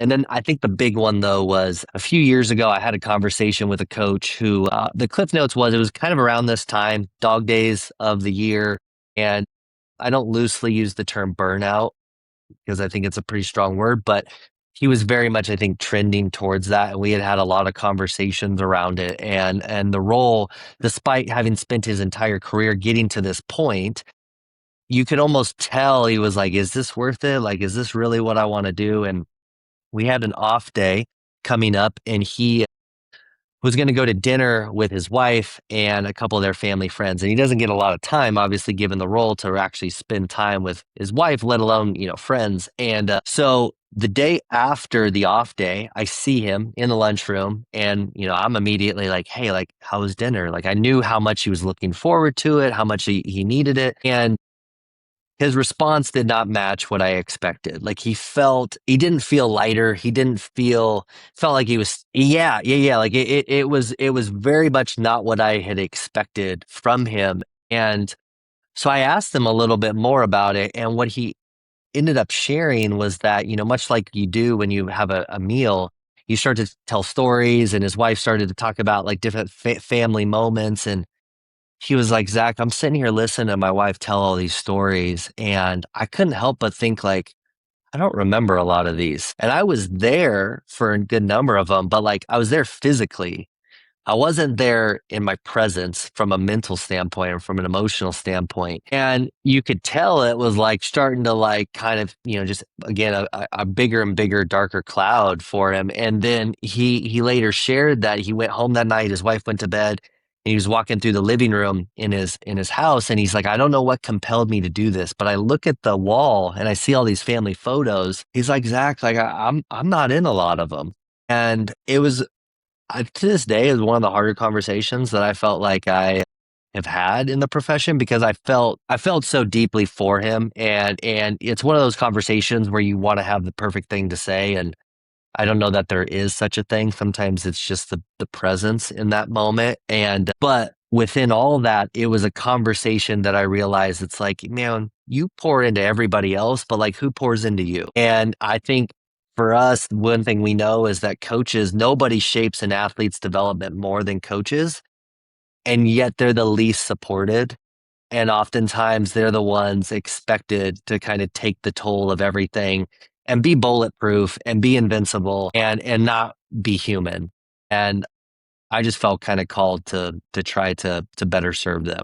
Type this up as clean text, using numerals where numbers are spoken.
And then I think the big one though was a few years ago, I had a conversation with a coach who the Cliff Notes was it was kind of around this time, dog days of the year. And I don't loosely use the term burnout because I think it's a pretty strong word, but he was very much, I think, trending towards that. And we had had a lot of conversations around it and the role, despite having spent his entire career getting to this point, you could almost tell he was like, is this worth it? Like, is this really what I want to do? And we had an off day coming up and he was going to go to dinner with his wife and a couple of their family friends. And he doesn't get a lot of time, obviously, given the role to actually spend time with his wife, let alone, friends. And so the day after the off day, I see him in the lunchroom and, I'm immediately like, hey, like, how was dinner? Like, I knew how much he was looking forward to it, how much he needed it. And his response did not match what I expected. Like he didn't feel lighter. He didn't felt like he was, yeah. Like it was very much not what I had expected from him. And so I asked him a little bit more about it. And what he ended up sharing was that, much like you do when you have a meal, you start to tell stories and his wife started to talk about like different family moments. And he was like, Zach, I'm sitting here listening to my wife tell all these stories, and I couldn't help but think, like, I don't remember a lot of these. And I was there for a good number of them, but like I was there physically. I wasn't there in my presence from a mental standpoint or from an emotional standpoint. And you could tell it was like starting to like kind of, just again, a bigger and bigger, darker cloud for him. And then he later shared that he went home that night, his wife went to bed, and he was walking through the living room in his house. And he's like, I don't know what compelled me to do this, but I look at the wall and I see all these family photos. He's like, Zach, like I'm not in a lot of them. And it was to this day is one of the harder conversations that I felt like I have had in the profession because I felt so deeply for him and it's one of those conversations where you want to have the perfect thing to say and I don't know that there is such a thing. Sometimes it's just the presence in that moment. And but within all of that, it was a conversation that I realized it's like, man, you pour into everybody else, but like who pours into you? And I think for us, one thing we know is that coaches, nobody shapes an athlete's development more than coaches. And yet they're the least supported. And oftentimes they're the ones expected to kind of take the toll of everything and be bulletproof and be invincible and not be human. And I just felt kind of called to try to better serve them.